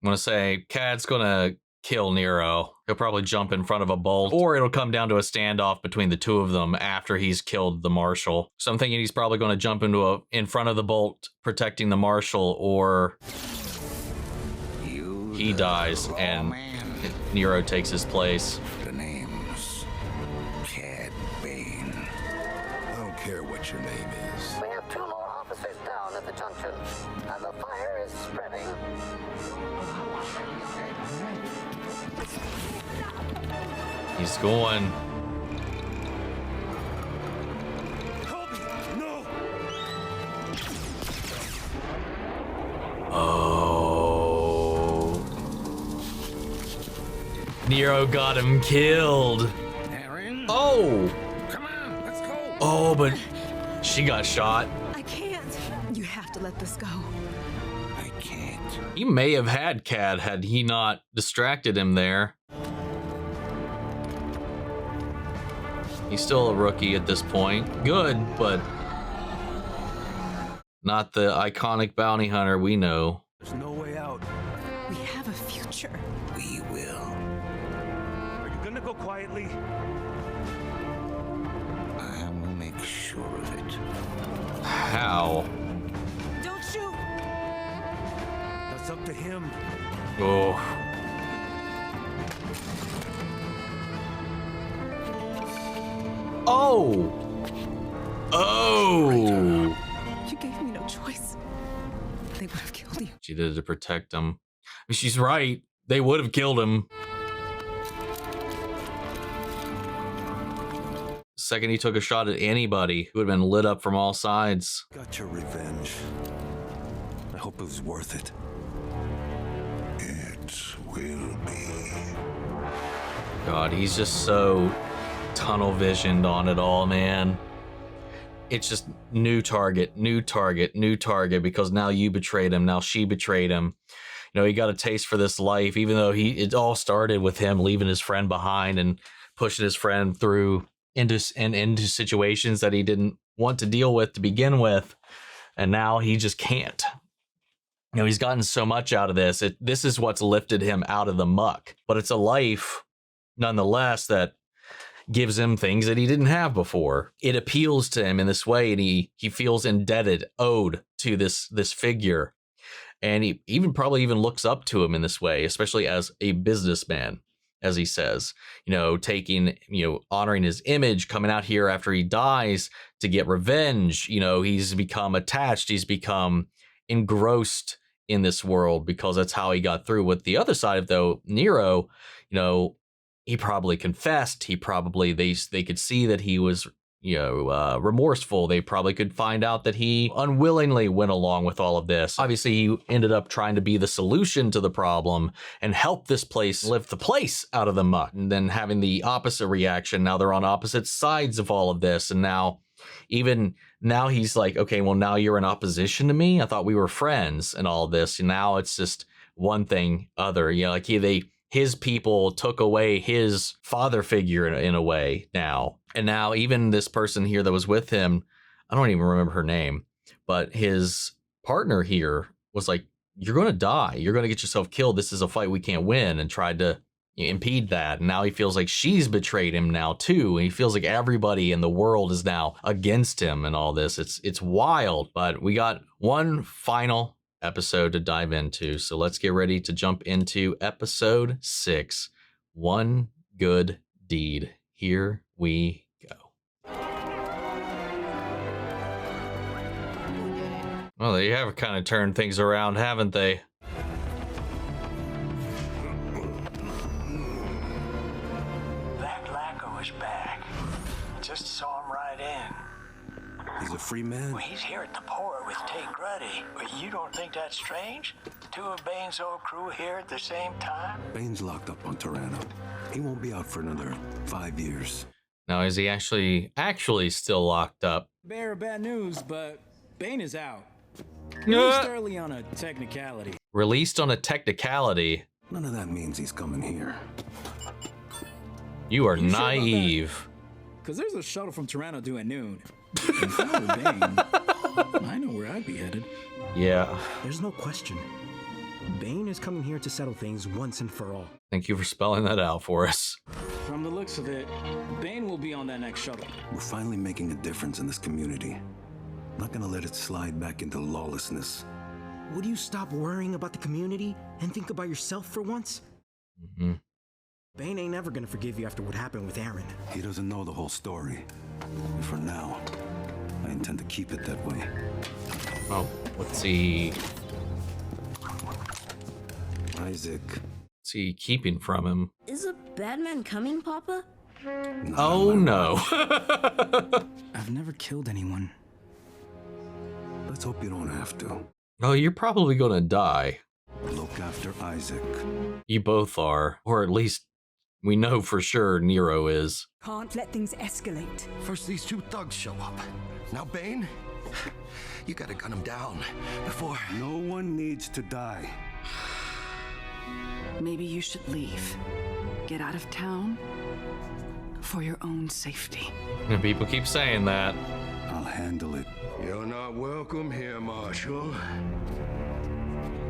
I'm gonna say Cad's gonna kill Nero. He'll probably jump in front of a bolt, or it'll come down to a standoff between the two of them after he's killed the marshal. So I'm thinking he's probably gonna jump in front of the bolt, protecting the marshal, or he dies and Nero takes his place.
The name's Cad Bane.
I don't care what your name is.
We have 2 more officers down at the junction, and the fire is spreading.
He's going.
No!
Oh. Nero got him killed.
Aaron?
Oh.
Come on, let's go.
Oh, but she got shot.
I can't. You have to let this go.
I can't.
He may have had Cad had he not distracted him there. He's still a rookie at this point. Good, but not the iconic bounty hunter we know.
There's no way out.
We have a future.
We will.
Are you gonna go quietly?
I will make sure of it.
How?
Don't shoot!
That's up to him.
Oh. Oh! Oh!
You gave me no choice. They would have killed you.
She did it to protect him. She's right. They would have killed him. Second he took a shot at anybody, he would have been lit up from all sides.
Got your revenge. I hope it was worth it.
It will be.
God, he's just so tunnel visioned on it all, man. It's just new target, new target, new target, because now you betrayed him, now she betrayed him. You know, he got a taste for this life, even though it all started with him leaving his friend behind and pushing his friend through into situations that he didn't want to deal with to begin with, and now he just can't. You know, he's gotten so much out of this. This is what's lifted him out of the muck, but it's a life nonetheless that gives him things that he didn't have before. It appeals to him in this way, and he feels indebted, owed to this figure. And he probably looks up to him in this way, especially as a businessman, as he says, you know, honoring his image, coming out here after he dies to get revenge. You know, he's become attached. He's become engrossed in this world because that's how he got through. With the other side of, though, Nero, you know, he probably confessed. He probably, they could see that he was, remorseful. They probably could find out that he unwillingly went along with all of this. Obviously, he ended up trying to be the solution to the problem and help this place lift the place out of the muck. And then having the opposite reaction. Now they're on opposite sides of all of this. And now, even now he's like, okay, well, now you're in opposition to me. I thought we were friends and all this. And now it's just one thing other, like his people took away his father figure in a way now. And now even this person here that was with him, I don't even remember her name, but his partner here was like, you're going to die. You're going to get yourself killed. This is a fight we can't win, and tried to impede that. And now he feels like she's betrayed him now too. And he feels like everybody in the world is now against him and all this. It's wild, but we got one final episode to dive into. So let's get ready to jump into episode 6, One Good Deed. Here we go. Well, they have kind of turned things around, haven't they?
That Lacko is back. Just saw him right in.
He's a free man.
Well, he's here at the port with Tate Gruddy. But you don't think that's strange? 2 of Bane's old crew here at the same time?
Bane's locked up on Tyranno. He won't be out for another 5 years.
Now, is he actually still locked up?
Bearer of bad news, but Bane is out. Released early on a technicality.
Released on a technicality?
None of that means he's coming here.
You are naive.
Because there's a shuttle from Tyranno due at noon. If I were Bane, I know where I'd be headed.
Yeah.
There's no question. Bane is coming here to settle things once and for all.
Thank you for spelling that out for us.
From the looks of it, Bane will be on that next shuttle.
We're finally making a difference in this community. Not gonna let it slide back into lawlessness.
Would you stop worrying about the community and think about yourself for once?
Mm-hmm.
Bane ain't ever gonna forgive you after what happened with Aaron.
He doesn't know the whole story. And for now, I intend to keep it that way.
Oh, let's see.
Isaac.
What's he keeping from him?
Is a bad man coming, Papa?
Oh no.
I've never killed anyone.
Let's hope you don't have to.
Oh, you're probably gonna die.
Look after Isaac.
You both are. Or at least we know for sure Nero is.
Can't let things escalate.
First these 2 thugs show up. Now Bane, you gotta gun him down before...
No one needs to die.
Maybe you should leave. Get out of town for your own safety.
And people keep saying that.
I'll handle it.
You're not welcome here, Marshal.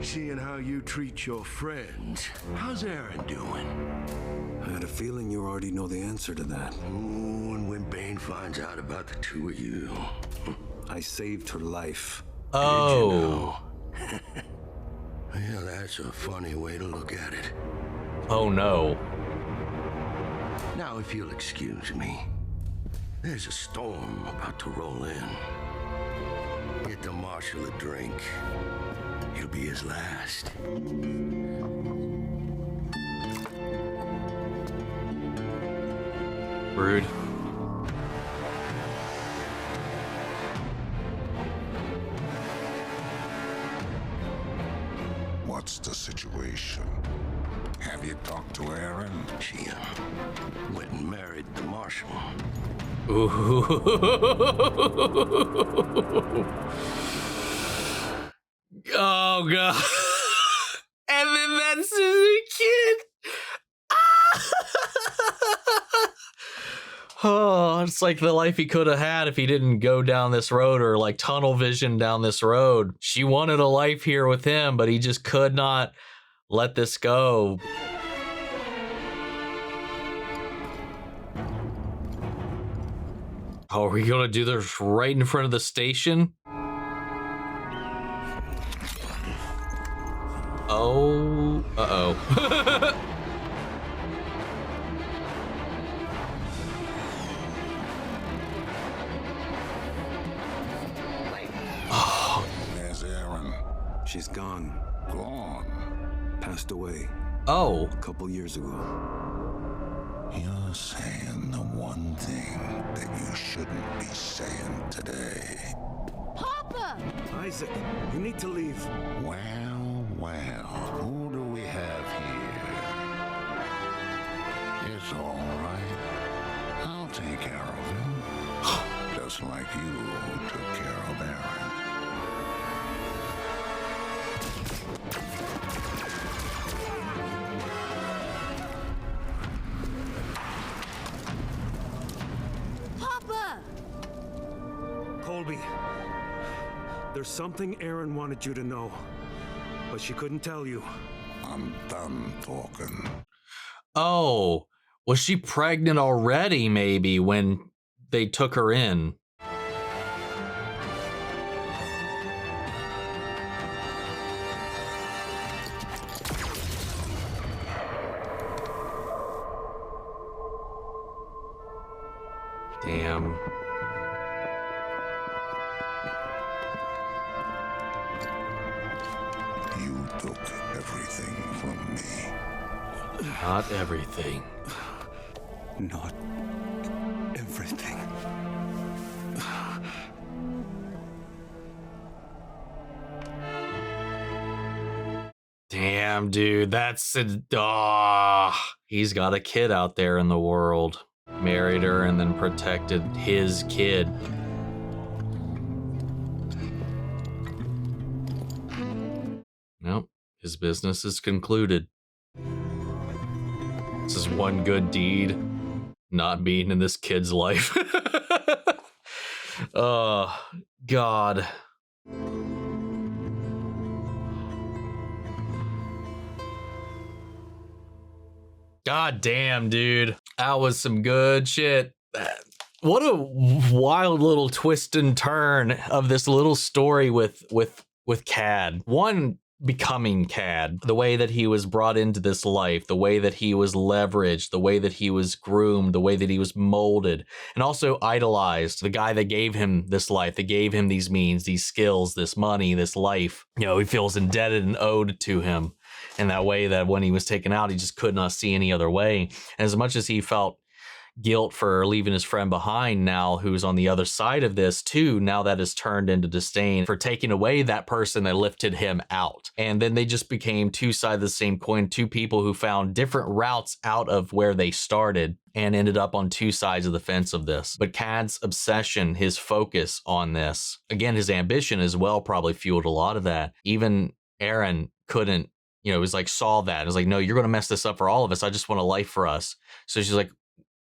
Seeing how you treat your friends, how's Aaron doing?
I had a feeling you already know the answer to that.
Ooh, and when Bane finds out about the 2 of you...
I saved her life.
Oh.
Did you know? Yeah, that's a funny way to look at it.
Oh no.
Now, if you'll excuse me, there's a storm about to roll in. Get the Marshal a drink. It'll be his last.
Rude.
What's the situation? Have you talked to Aaron?
She went and married the Marshal.
Ooh. Oh god. And then that's his kid. Oh, it's like the life he could have had if he didn't go down this road, or like tunnel vision down this road. She wanted a life here with him, but he just could not let this go. Oh, are we gonna do this right in front of the station? Oh, uh-oh.
There's Aaron.
She's gone.
Gone?
Passed away.
Oh.
A couple years ago.
You're saying the one thing that you shouldn't be saying today.
Papa!
Isaac, you need to leave.
Well, who do we have here? It's all right. I'll take care of him. Just like you took care of Aaron.
Papa!
Colby, there's something Aaron wanted you to know, but she couldn't tell you.
I'm done talking.
Oh, was she pregnant already, maybe, when they took her in? Damn.
You took everything from me.
Not everything.
Not everything.
Damn, dude, that's he's got a kid out there in the world. Married her and then protected his kid. Nope, his business is concluded. This is one good deed, not being in this kid's life. Oh, God. God damn, dude. That was some good shit. What a wild little twist and turn of this little story with Cad. One, becoming Cad, the way that he was brought into this life, the way that he was leveraged, the way that he was groomed, the way that he was molded, and also idolized, the guy that gave him this life, that gave him these means, these skills, this money, this life. You know, he feels indebted and owed to him in that way that when he was taken out, he just could not see any other way. And as much as he felt guilt for leaving his friend behind now, who's on the other side of this too, now that is turned into disdain for taking away that person that lifted him out. And then they just became two sides of the same coin, two people who found different routes out of where they started and ended up on two sides of the fence of this. But Cad's obsession, his focus on this, again, his ambition as well probably fueled a lot of that. Even Aaron couldn't, you know, it was like, saw that. It was like, no, you're going to mess this up for all of us. I just want a life for us. So she's like,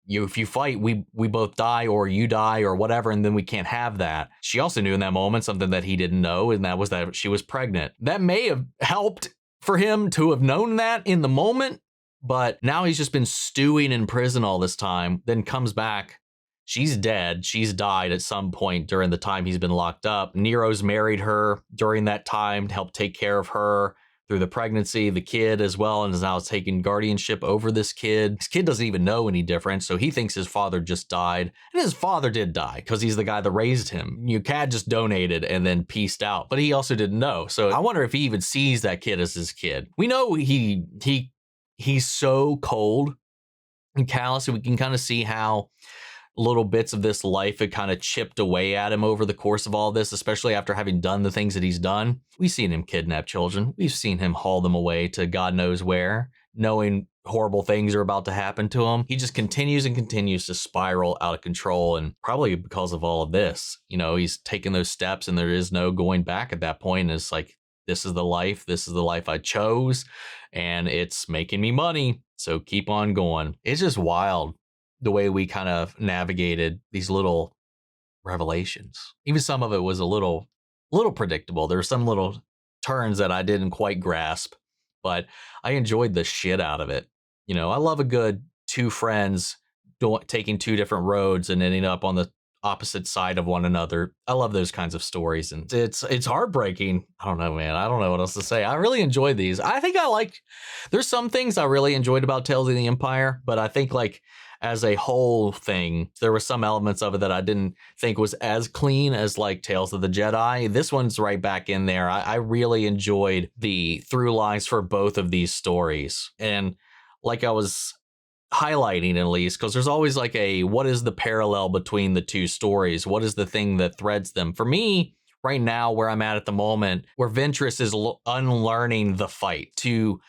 if you fight, we both die, or you die, or whatever, and then we can't have that. She also knew in that moment something that he didn't know, and that was that she was pregnant. That may have helped for him to have known that in the moment, but now he's just been stewing in prison all this time, then comes back. She's dead. She's died at some point during the time he's been locked up. Nero's married her during that time to help take care of her through the pregnancy, the kid as well, and is now taking guardianship over this kid. His kid doesn't even know any different, so he thinks his father just died. And his father did die because he's the guy that raised him. Cad just donated and then pieced out, but he also didn't know. So I wonder if he even sees that kid as his kid. We know he's so cold and callous, and we can kind of see how little bits of this life had kind of chipped away at him over the course of all this, especially after having done the things that he's done. We've seen him kidnap children. We've seen him haul them away to God knows where, knowing horrible things are about to happen to him. He just continues and continues to spiral out of control, and probably because of all of this, you know, he's taken those steps and there is no going back at that point. It's like, this is the life I chose, and it's making me money, so keep on going. It's just wild the way we kind of navigated these little revelations. Even some of it was a little predictable. There were some little turns that I didn't quite grasp, but I enjoyed the shit out of it. You know, I love a good two friends taking two different roads and ending up on the opposite side of one another. I love those kinds of stories, and it's heartbreaking. I don't know, man. I don't know what else to say. I really enjoyed these. I think there's some things I really enjoyed about Tales of the Empire, but I think like as a whole thing, there were some elements of it that I didn't think was as clean as like Tales of the Jedi. This one's right back in there. I really enjoyed the through lines for both of these stories. And like I was highlighting at least, because there's always like what is the parallel between the two stories? What is the thing that threads them? For me, right now, where I'm at the moment, where Ventress is unlearning the fight to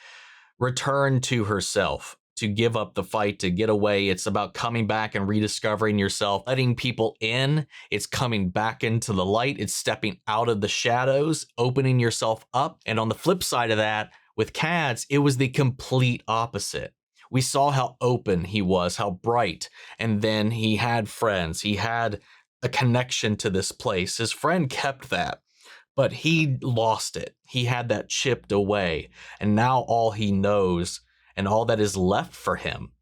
return to herself, to give up the fight, to get away. It's about coming back and rediscovering yourself, letting people in. It's coming back into the light. It's stepping out of the shadows, opening yourself up. And on the flip side of that, with Cads, it was the complete opposite. We saw how open he was, how bright, and then he had friends. He had a connection to this place. His friend kept that, but he lost it. He had that chipped away, and now all he knows and all that is left for him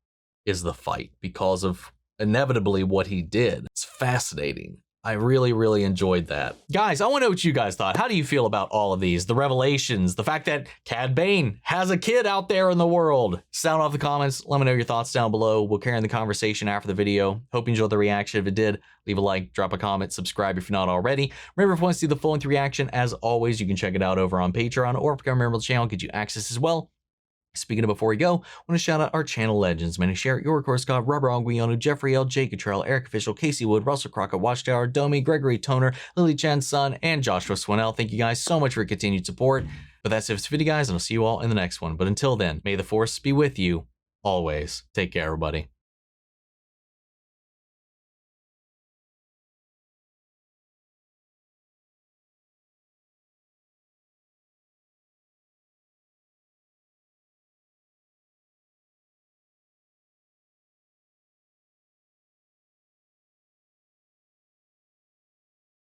is the fight because of inevitably what he did. It's fascinating. I really, really enjoyed that. Guys, I want to know what you guys thought. How do you feel about all of these? The revelations, the fact that Cad Bane has a kid out there in the world. Sound off the comments. Let me know your thoughts down below. We'll carry on the conversation after the video. Hope you enjoyed the reaction. If it did, leave a like, drop a comment, subscribe if you're not already. Remember, if you want to see the full-length reaction, as always, you can check it out over on Patreon, or become a member of the channel, get you access as well. Speaking of before we go, I want to shout out our channel legends. Many share your of course, Scott, Robert Anguiano, Jeffrey L, Jake Cottrell, Eric Official, Casey Wood, Russell Crockett, Watchtower, Domi, Gregory Toner, Lily Chan's son, and Joshua Swinnell. Thank you guys so much for your continued support. But that's it for this video, guys, and I'll see you all in the next one. But until then, may the force be with you always. Take care, everybody.